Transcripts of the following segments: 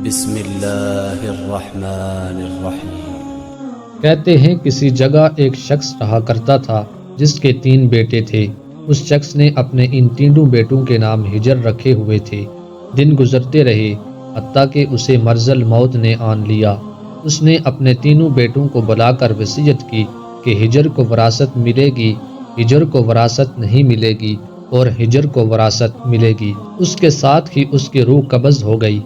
بسم اللہ الرحمن الرحیم۔ کہتے ہیں کسی جگہ ایک شخص رہا کرتا تھا جس کے 3 بیٹے تھے۔ اس شخص نے اپنے ان تینوں بیٹوں کے نام ہجر رکھے ہوئے تھے۔ دن گزرتے رہے حتیٰ کہ اسے مرض الموت نے آن لیا۔ اس نے اپنے تینوں بیٹوں کو بلا کر وصیت کی کہ ہجر کو وراثت ملے گی، ہجر کو وراثت نہیں ملے گی اور ہجر کو وراثت ملے گی۔ اس کے ساتھ ہی اس کی روح قبض ہو گئی۔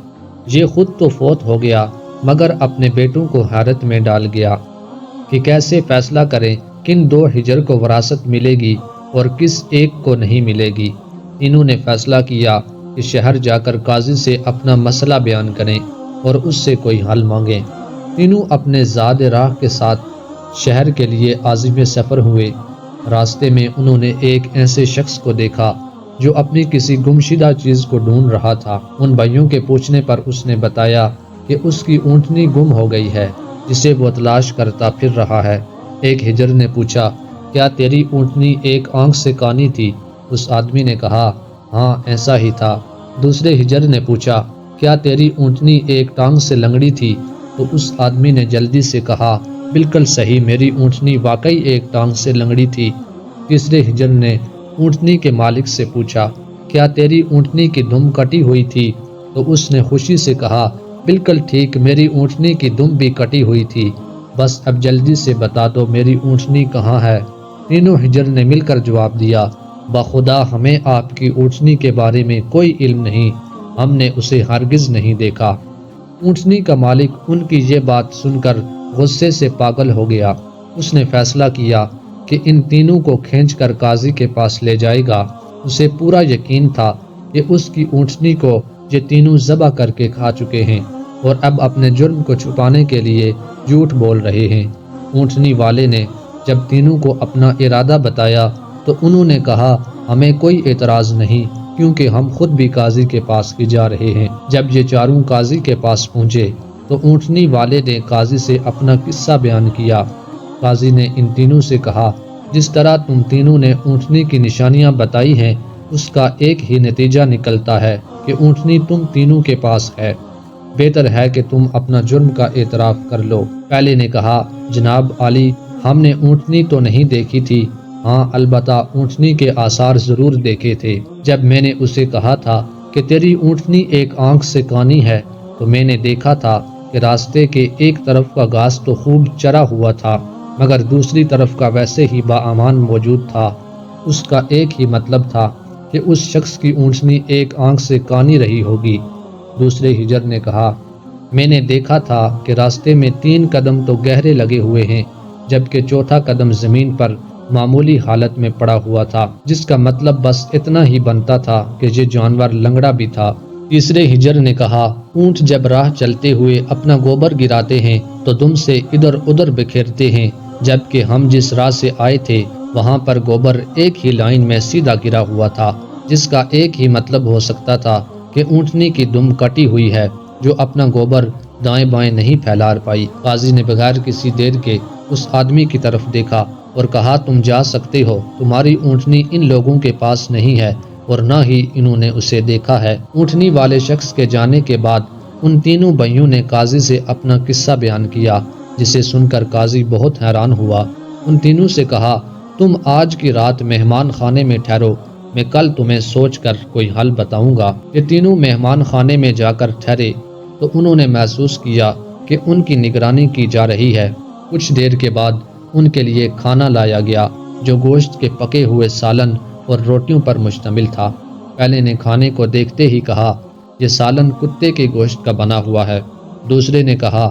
یہ خود تو فوت ہو گیا مگر اپنے بیٹوں کو حیرت میں ڈال گیا کہ کیسے فیصلہ کریں کن 2 ہجر کو وراثت ملے گی اور کس ایک کو نہیں ملے گی۔ انہوں نے فیصلہ کیا کہ شہر جا کر قاضی سے اپنا مسئلہ بیان کریں اور اس سے کوئی حل مانگیں۔ تینوں اپنے زاد راہ کے ساتھ شہر کے لیے عازم سفر ہوئے۔ راستے میں انہوں نے ایک ایسے شخص کو دیکھا جو اپنی کسی گمشدہ چیز کو ڈھونڈ رہا تھا۔ ان بھائیوں کے پوچھنے پر اس نے بتایا کہ اس کی اونٹنی گم ہو گئی ہے جسے وہ تلاش کرتا پھر رہا ہے۔ ایک ہجر نے پوچھا، کیا تیری اونٹنی ایک آنکھ سے کانی تھی؟ اس آدمی نے کہا، ہاں ایسا ہی تھا۔ دوسرے ہجر نے پوچھا، کیا تیری اونٹنی ایک ٹانگ سے لنگڑی تھی؟ تو اس آدمی نے جلدی سے کہا، بالکل صحیح، میری اونٹنی واقعی ایک ٹانگ سے لنگڑی تھی۔ تیسرے ہجر نے اونٹنی کے مالک سے پوچھا، کیا تیری اونٹنی کی دم کٹی ہوئی تھی؟ تو اس نے خوشی سے کہا، بالکل ٹھیک، میری اونٹنی کی دم بھی کٹی ہوئی تھی۔ بس اب جلدی سے بتا دو میری اونٹنی کہاں ہے؟ تینوں ہجر نے مل کر جواب دیا، بخدا ہمیں آپ کی اونٹنی کے بارے میں کوئی علم نہیں، ہم نے اسے ہرگز نہیں دیکھا۔ اونٹنی کا مالک ان کی یہ بات سن کر غصے سے پاگل ہو گیا۔ اس نے فیصلہ کیا کہ ان تینوں کو کھینچ کر قاضی کے پاس لے جائے گا۔ اسے پورا یقین تھا کہ اس کی اونٹنی کو یہ تینوں ذبح کر کے کھا چکے ہیں اور اب اپنے جرم کو چھپانے کے لیے جھوٹ بول رہے ہیں۔ اونٹنی والے نے جب تینوں کو اپنا ارادہ بتایا تو انہوں نے کہا، ہمیں کوئی اعتراض نہیں کیونکہ ہم خود بھی قاضی کے پاس ہی جا رہے ہیں۔ جب یہ چاروں قاضی کے پاس پہنچے تو اونٹنی والے نے قاضی سے اپنا قصہ بیان کیا۔ قاضی نے ان تینوں سے کہا، جس طرح تم تینوں نے اونٹنی کی نشانیاں بتائی ہیں اس کا ایک ہی نتیجہ نکلتا ہے کہ اونٹنی تم تینوں کے پاس ہے۔ بہتر ہے کہ تم اپنا جرم کا اعتراف کر لو۔ پہلے نے کہا، جناب عالی، ہم نے اونٹنی تو نہیں دیکھی تھی، ہاں البتہ اونٹنی کے آثار ضرور دیکھے تھے۔ جب میں نے اسے کہا تھا کہ تیری اونٹنی ایک آنکھ سے کانی ہے تو میں نے دیکھا تھا کہ راستے کے ایک طرف کا گھاس تو خوب چرا ہوا تھا مگر دوسری طرف کا ویسے ہی باامان موجود تھا۔ اس کا ایک ہی مطلب تھا کہ اس شخص کی اونٹنی ایک آنکھ سے کانی رہی ہوگی۔ دوسرے ہجر نے کہا، میں نے دیکھا تھا کہ راستے میں 3 قدم تو گہرے لگے ہوئے ہیں جبکہ چوتھا قدم زمین پر معمولی حالت میں پڑا ہوا تھا، جس کا مطلب بس اتنا ہی بنتا تھا کہ یہ جانور لنگڑا بھی تھا۔ تیسرے ہجر نے کہا، اونٹ جب راہ چلتے ہوئے اپنا گوبر گراتے ہیں تو دم سے ادھر ادھر بکھیرتے ہیں، جبکہ ہم جس راہ سے آئے تھے وہاں پر گوبر ایک ہی لائن میں سیدھا گرا ہوا تھا، جس کا ایک ہی مطلب ہو سکتا تھا کہ اونٹنی کی دم کٹی ہوئی ہے جو اپنا گوبر دائیں بائیں نہیں پھیلا پائی۔ قاضی نے بغیر کسی دیر کے اس آدمی کی طرف دیکھا اور کہا، تم جا سکتے ہو، تمہاری اونٹنی ان لوگوں کے پاس نہیں ہے اور نہ ہی انہوں نے اسے دیکھا ہے۔ اونٹنی والے شخص کے جانے کے بعد ان تینوں بھائیوں نے قاضی سے اپنا قصہ بیان کیا، جسے سن کر قاضی بہت حیران ہوا۔ ان تینوں سے کہا، تم آج کی رات مہمان خانے میں ٹھہرو، میں کل تمہیں سوچ کر کوئی حل بتاؤں گا۔ یہ تینوں مہمان خانے میں جا کر ٹھہرے تو انہوں نے محسوس کیا کہ ان کی نگرانی کی جا رہی ہے۔ کچھ دیر کے بعد ان کے لیے کھانا لایا گیا جو گوشت کے پکے ہوئے سالن اور روٹیوں پر مشتمل تھا۔ پہلے نے کھانے کو دیکھتے ہی کہا، یہ سالن کتے کے گوشت کا بنا ہوا ہے۔ دوسرے نے کہا،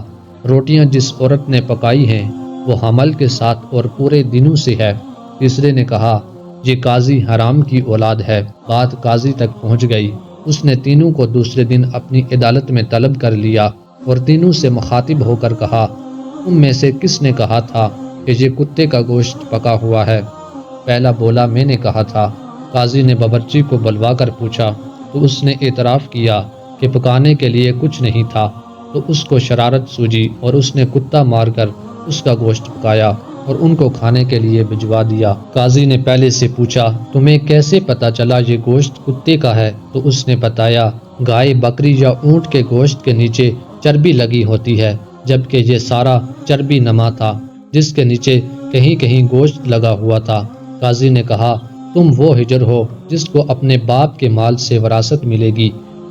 روٹیاں جس عورت نے پکائی ہیں وہ حمل کے ساتھ اور پورے دنوں سے ہے۔ تیسرے نے کہا، یہ قاضی حرام کی اولاد ہے۔ بات قاضی تک پہنچ گئی۔ اس نے تینوں کو دوسرے دن اپنی عدالت میں طلب کر لیا اور تینوں سے مخاطب ہو کر کہا، تم میں سے کس نے کہا تھا کہ یہ کتے کا گوشت پکا ہوا ہے؟ پہلا بولا، میں نے کہا تھا۔ قاضی نے باورچی کو بلوا کر پوچھا تو اس نے اعتراف کیا کہ پکانے کے لیے کچھ نہیں تھا، تو اس کو شرارت سوجی اور اس نے کتا مار کر اس کا گوشت پکایا اور ان کو کھانے کے لیے بھجوا دیا۔ قاضی نے پہلے سے پوچھا، تمہیں کیسے پتا چلا یہ گوشت کتے کا ہے؟ تو اس نے بتایا گائے، بکری یا اونٹ کے گوشت کے نیچے چربی لگی ہوتی ہے، جبکہ یہ سارا چربی نما تھا جس کے نیچے کہیں کہیں گوشت لگا ہوا تھا۔ قاضی نے کہا، تم وہ ہجر ہو جس کو اپنے باپ کے مال سے وراثت ملے گی۔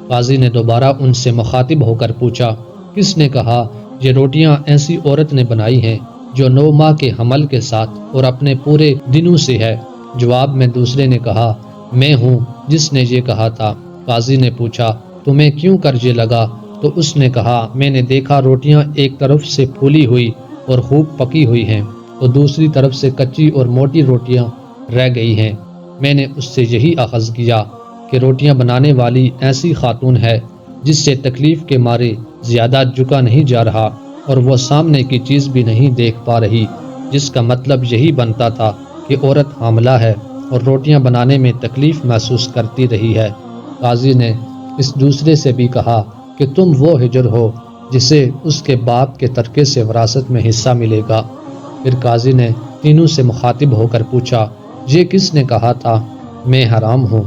قاضی نے دوبارہ ان سے مخاطب ہو کر پوچھا، کس نے کہا یہ روٹیاں ایسی عورت نے بنائی ہیں جو 9 ماہ کے حمل کے ساتھ اور اپنے پورے دنوں سے ہے؟ جواب میں دوسرے نے کہا، میں ہوں جس نے یہ کہا تھا۔ قاضی نے پوچھا، تمہیں کیوں کر یہ لگا؟ تو اس نے کہا، میں نے دیکھا روٹیاں ایک طرف سے پھولی ہوئی اور خوب پکی ہوئی ہیں تو دوسری طرف سے کچی اور موٹی روٹیاں رہ گئی ہیں۔ میں نے اس سے یہی اخذ کیا کہ روٹیاں بنانے والی ایسی خاتون ہے جس سے تکلیف کے مارے زیادہ جھکا نہیں جا رہا اور وہ سامنے کی چیز بھی نہیں دیکھ پا رہی، جس کا مطلب یہی بنتا تھا کہ عورت حاملہ ہے اور روٹیاں بنانے میں تکلیف محسوس کرتی رہی ہے۔ قاضی نے اس دوسرے سے بھی کہا کہ تم وہ ہجر ہو جسے اس کے باپ کے ترکے سے وراثت میں حصہ ملے گا۔ پھر قاضی نے تینوں سے مخاطب ہو کر پوچھا، یہ کس نے کہا تھا میں حرام ہوں؟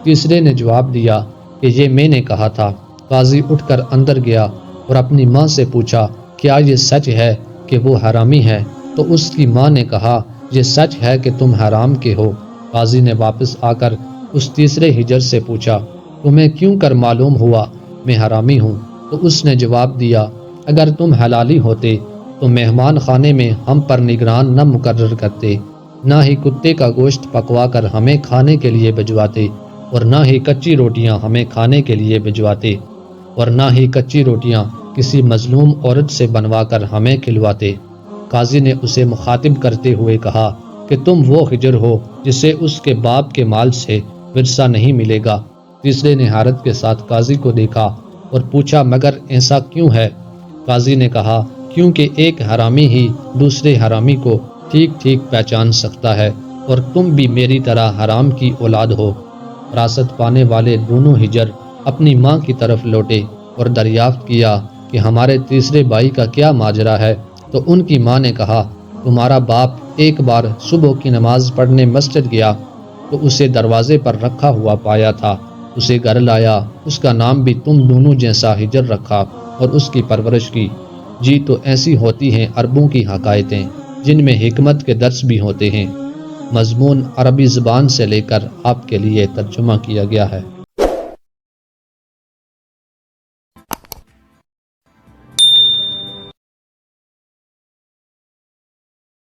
تیسرے نے جواب دیا کہ یہ میں نے کہا تھا۔ قاضی اٹھ کر اندر گیا اور اپنی ماں سے پوچھا، کیا یہ سچ ہے کہ وہ حرامی ہے؟ تو اس کی ماں نے کہا، یہ سچ ہے کہ تم حرام کے ہو۔ قاضی نے واپس آ کر اس تیسرے ہجر سے پوچھا، تمہیں کیوں کر معلوم ہوا میں حرامی ہوں؟ تو اس نے جواب دیا، اگر تم حلالی ہوتے تو مہمان خانے میں ہم پر نگران نہ مقرر کرتے، نہ ہی کتے کا گوشت پکوا کر ہمیں کھانے کے لیے بھجواتے، اور نہ ہی کچی روٹیاں ہمیں کھانے کے لیے بھجواتے، اور نہ ہی کچی روٹیاں کسی مظلوم عورت سے بنوا کر ہمیں کھلواتے۔ قاضی نے اسے مخاطب کرتے ہوئے کہا کہ تم وہ ہجر ہو جسے اس کے باپ کے مال سے ورثہ نہیں ملے گا۔ تیسرے نے حیرت کے ساتھ قاضی کو دیکھا اور پوچھا، مگر ایسا کیوں ہے؟ قاضی نے کہا، کیونکہ ایک حرامی ہی دوسرے حرامی کو ٹھیک ٹھیک پہچان سکتا ہے، اور تم بھی میری طرح حرام کی اولاد ہو۔ وراثت پانے والے دونوں ہجر اپنی ماں کی طرف لوٹے اور دریافت کیا کہ ہمارے تیسرے بھائی کا کیا ماجرا ہے؟ تو ان کی ماں نے کہا، تمہارا باپ ایک بار صبح کی نماز پڑھنے مسجد گیا تو اسے دروازے پر رکھا ہوا پایا تھا، اسے گھر لایا، اس کا نام بھی تم دونوں جیسا ہجر رکھا اور اس کی پرورش کی۔ جی تو ایسی ہوتی ہیں عربوں کی حکایتیں جن میں حکمت کے درس بھی ہوتے ہیں۔ مضمون عربی زبان سے لے کر آپ کے لیے ترجمہ کیا گیا ہے۔